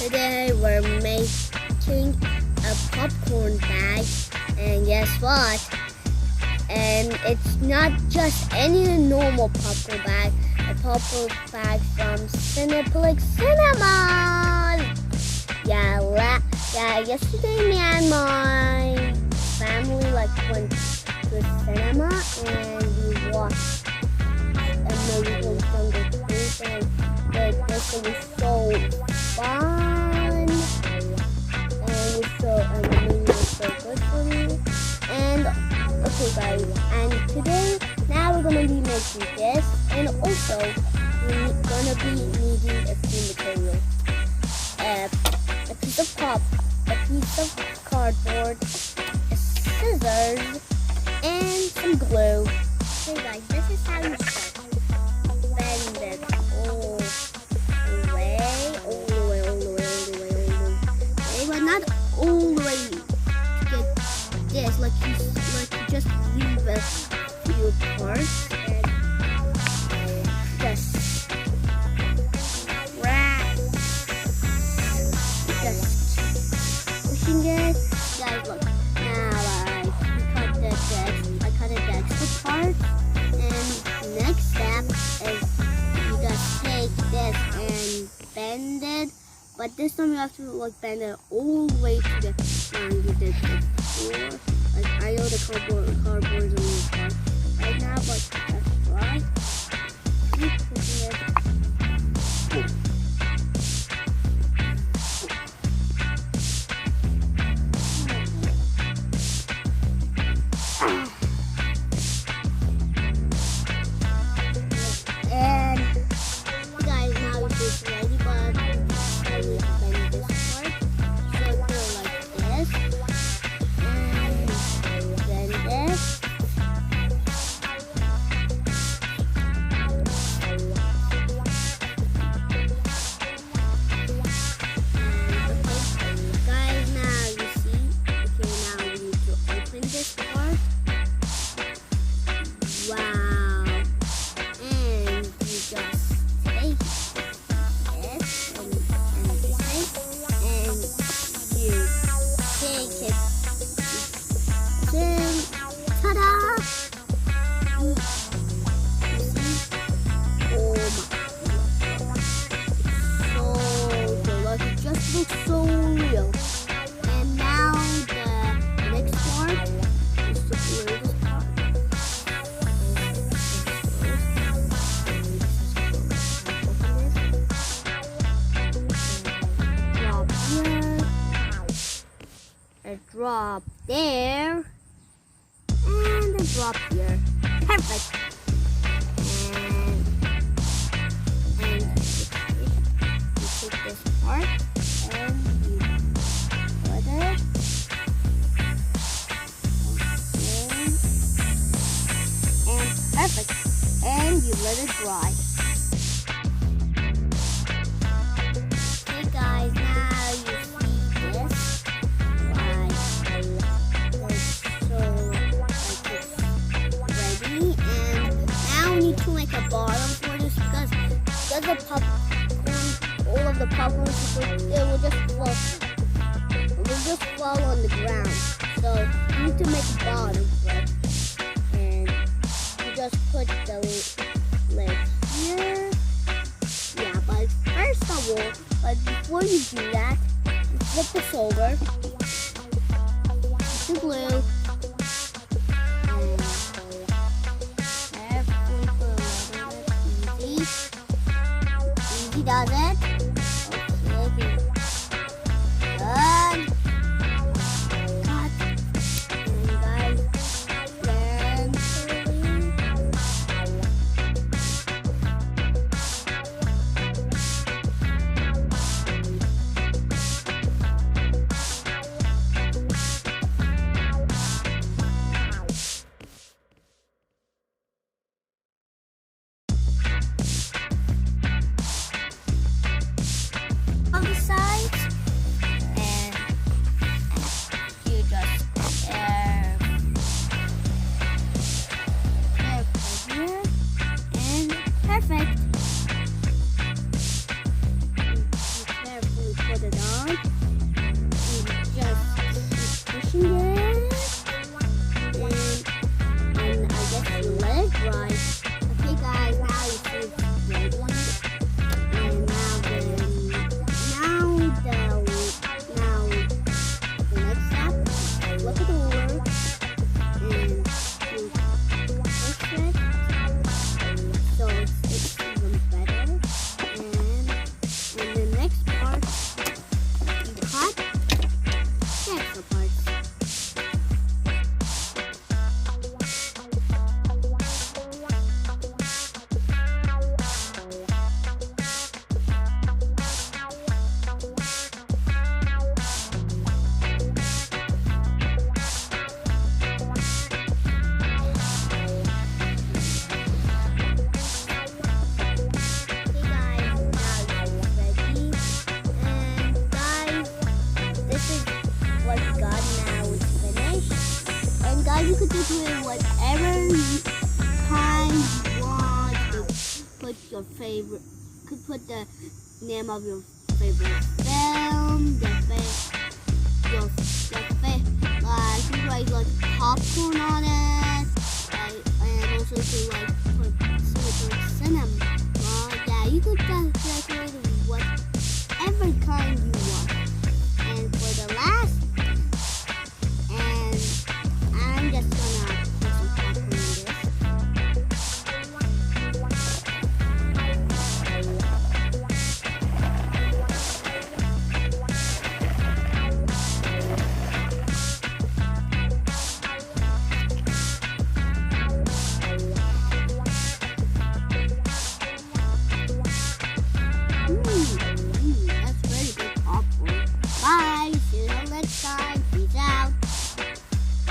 Today we're making a popcorn bag, and guess what? And it's not just any normal popcorn bag, a popcorn bag from Cineplex Cinemas. Yesterday me and my family went to the cinema and we watched a movie from Jungle Cruise, and this was so fun, and the movie was so good for me. And okay guys, and today now we're gonna be making this, and also we're gonna be needing a few materials. A piece of cardboard, a scissors, and some glue. Okay guys, this is how you start. Bend it all the way. Okay, but not all the way to get this. Like you just leave a few parts and just pushing it. Guys, look. Now I cut the extra part, and next step is you just take this and bend it, but this time you have to bend it all the way to the you did before. I know the cardboard is on the part right now, but that's right. Keep pushing it. Looks so real. And now the next part is to glue this part. Drop here, a drop there, and a drop here. Perfect. And you take this part. Perfect. And you let it dry. Okay guys, now you see this. Right. It's ready. And now we need to make a bottom for this because the popcorn, all of the popcorn, it will just fall on the ground. So you need to make a bottom for it. Just put the lid here. Yeah, but first of all, before you do that, you flip this over. Put the glue. And easy. Easy does it. Okay. Good. On the side. could put whatever kind you want. You could put your favorite. Could put the name of your favorite film. You could write like popcorn on it, and also you could like put Cineplex Cinemas. Yeah, you could just